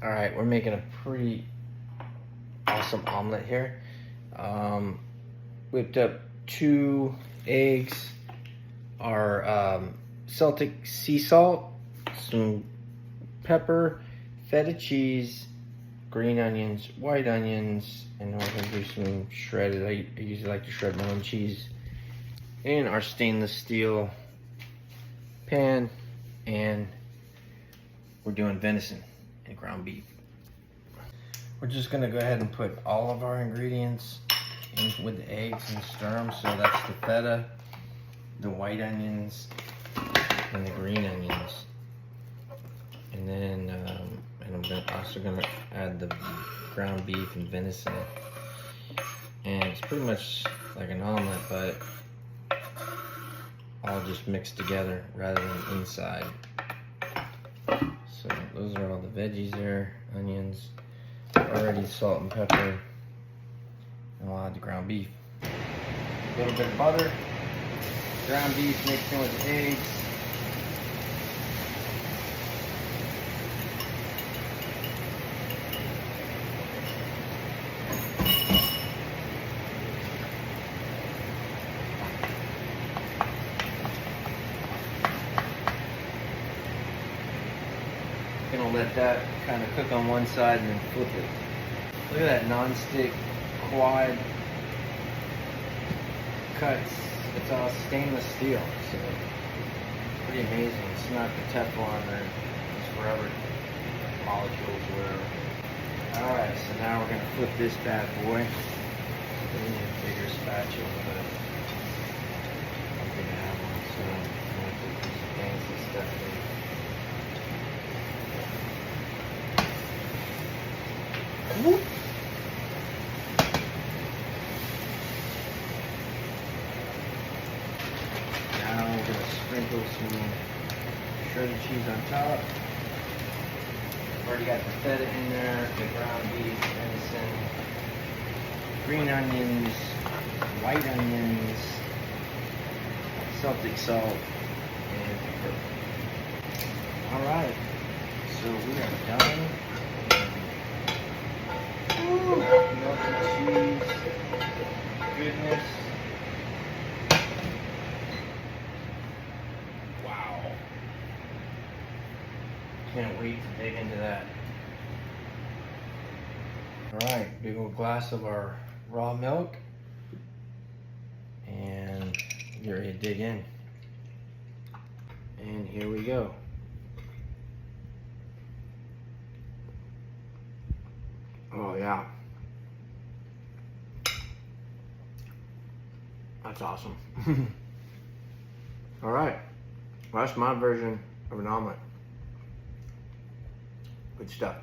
All right, we're making a pretty awesome omelet here. Whipped up 2 eggs, our Celtic sea salt, some pepper, feta cheese, green onions, white onions, and we're gonna do some shredded. I usually like to shred my own cheese. And our stainless steel pan, and we're doing venison and ground beef. We're just gonna go ahead and put all of our ingredients in with the eggs and stir them. So that's the feta, the white onions, and the green onions. And then, and I'm also gonna add the ground beef and venison. And it's pretty much like an omelet, but all just mixed together rather than inside. So those are all the veggies there, onions, already salt and pepper, and I'll add the ground beef. A little bit of butter, ground beef mixed in with the eggs. Gonna let that kind of cook on one side and then flip it. Look at that non-stick quad cuts. It's all stainless steel, so pretty amazing. It's not the Teflon or these forever molecules or whatever. All right, so now we're gonna flip this bad boy. We need a bigger spatula, but I don't think I have one, so I'm gonna put this fancy stuff in. Whoop. Now we're going to sprinkle some shredded cheese on top. Already got the feta in there, the ground beef, venison, green onions, white onions, Celtic salt, and pepper. Alright, so we are done. Milk and cheese, goodness. Wow. Can't wait to dig into that. Alright, big old glass of our raw milk. And get ready to dig in. And here we go. Oh yeah. That's awesome. All right. Well, that's my version of an omelet. Good stuff.